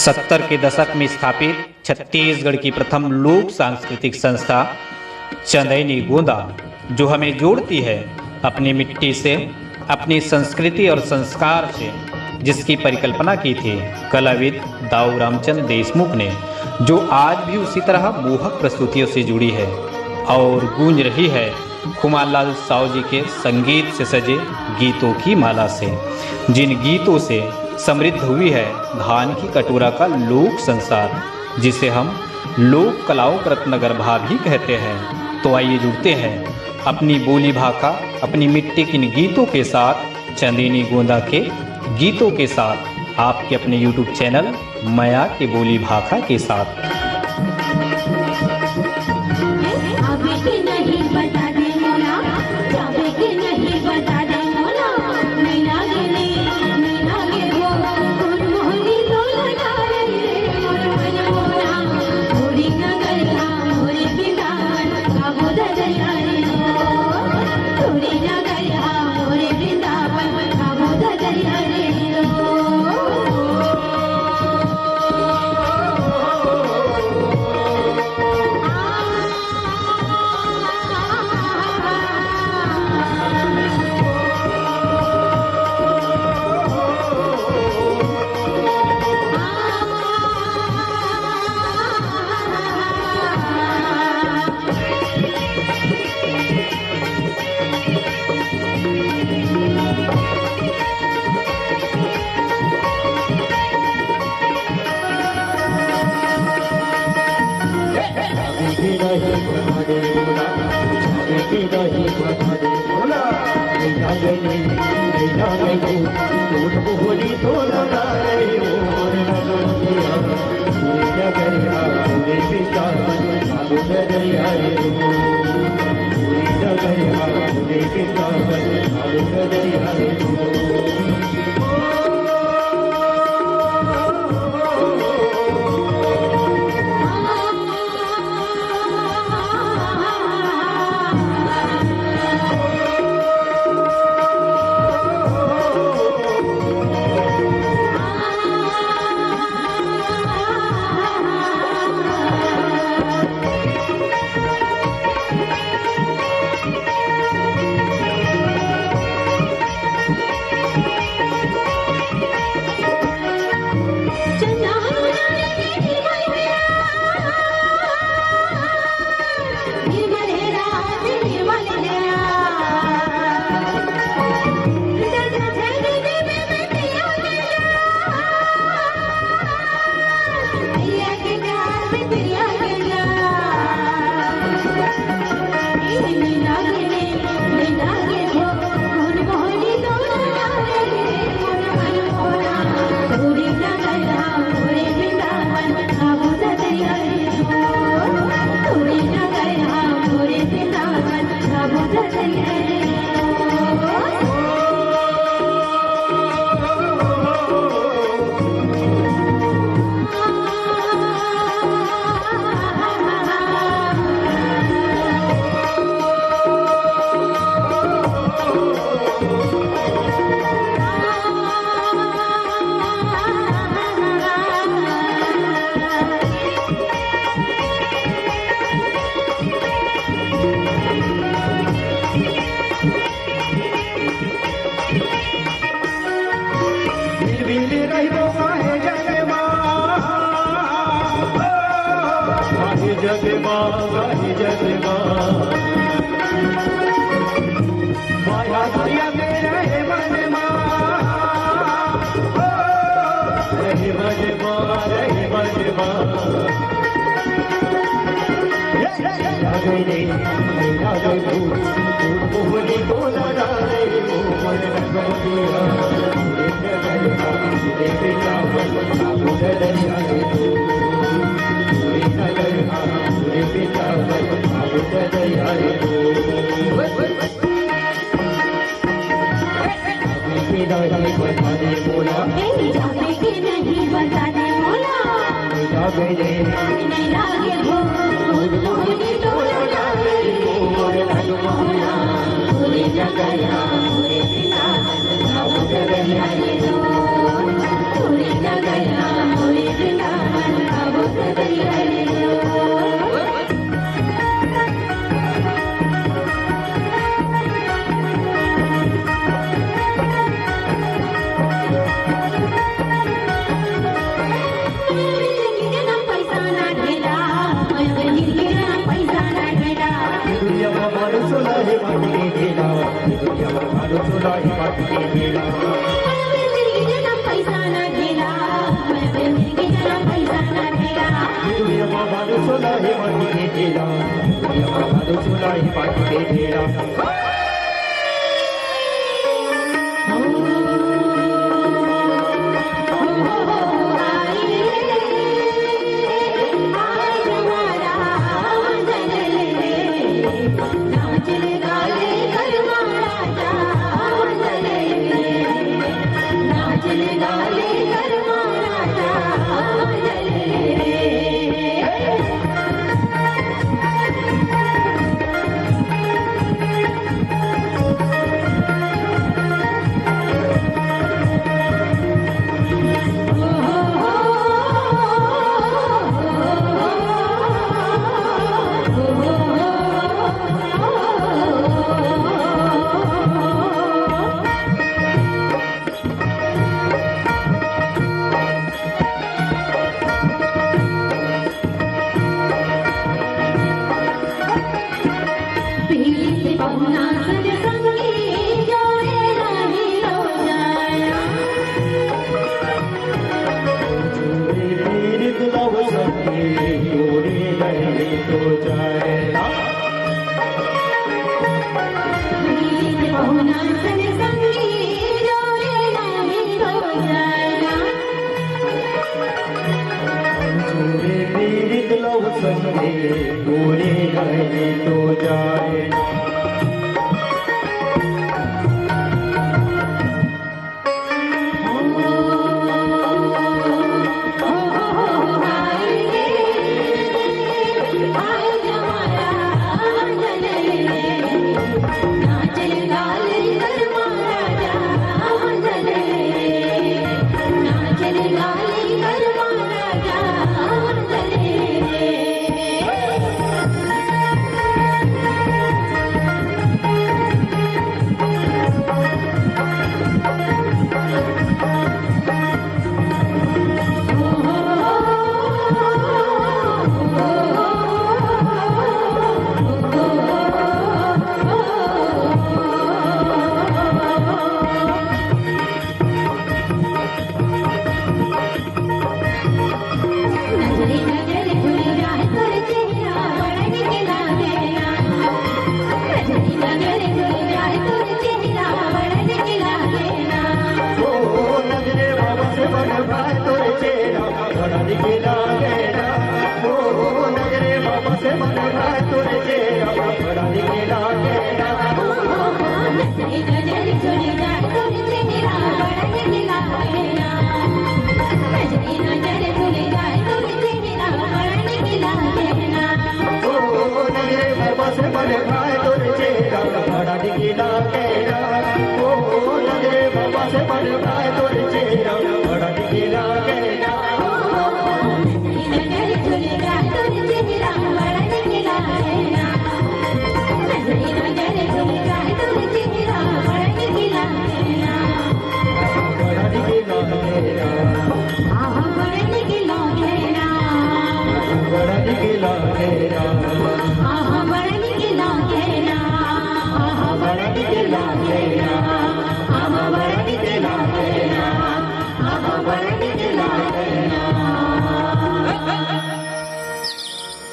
70 के दशक में स्थापित छत्तीसगढ़ की प्रथम लोक सांस्कृतिक संस्था चंदैनी गोंदा, जो हमें जोड़ती है अपनी मिट्टी से, अपनी संस्कृति और संस्कार से, जिसकी परिकल्पना की थी कलाविद दाऊ रामचंद्र देशमुख ने, जो आज भी उसी तरह मोहक प्रस्तुतियों से जुड़ी है और गूंज रही है कुमारलाल साव जी के संगीत से सजे गीतों की माला से, जिन गीतों से समृद्ध हुई है धान की कटोरा का लोक संसार, जिसे हम लोक कलाओं का रत्नगर्भा भी कहते हैं। तो आइए जुड़ते हैं अपनी बोली भाषा, अपनी मिट्टी के इन गीतों के साथ, चंदैनी गोंदा के गीतों के साथ, आपके अपने YouTube चैनल माया की बोली भाषा के साथ। Hare Bye.